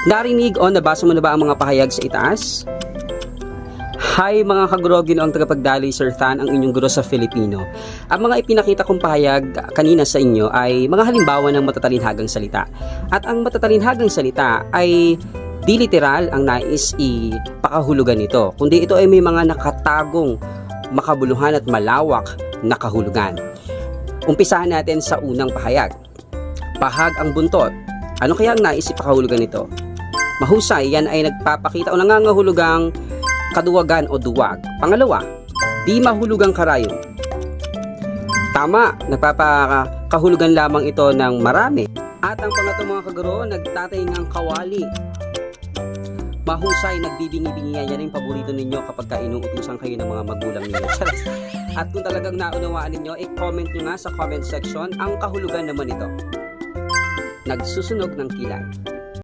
Narinig o nabasa mo na ba ang mga pahayag sa itaas? Hi mga kagurogin o ang tagapagdaloy, Sir Than, ang inyong guro sa Filipino. Ang mga ipinakita kong pahayag kanina sa inyo ay mga halimbawa ng matatalinhagang salita. At ang matatalinhagang salita ay di literal ang nais ipakahulugan nito, kundi ito ay may mga nakatagong makabuluhan at malawak na kahulugan. Umpisahan natin sa unang pahayag. Pahag ang buntot. Ano kaya ang nais ipakahulugan nito? Mahusay, yan ay nagpapakita o nangangahulugang kaduwagan o duwag. Pangalawa, di mahulugang karayom. Tama, nagpapakahulugan lamang ito ng marami. At ang pangatlo mga kaguro, nagtataingang kawali. Mahusay, nagbibingi-bingihan. Yan yung paborito ninyo kapag inuutusan kayo ng mga magulang ninyo. At kung talagang naunawaan ninyo, i-comment nyo nga sa comment section ang kahulugan naman ito. Nagsusunog ng kilay.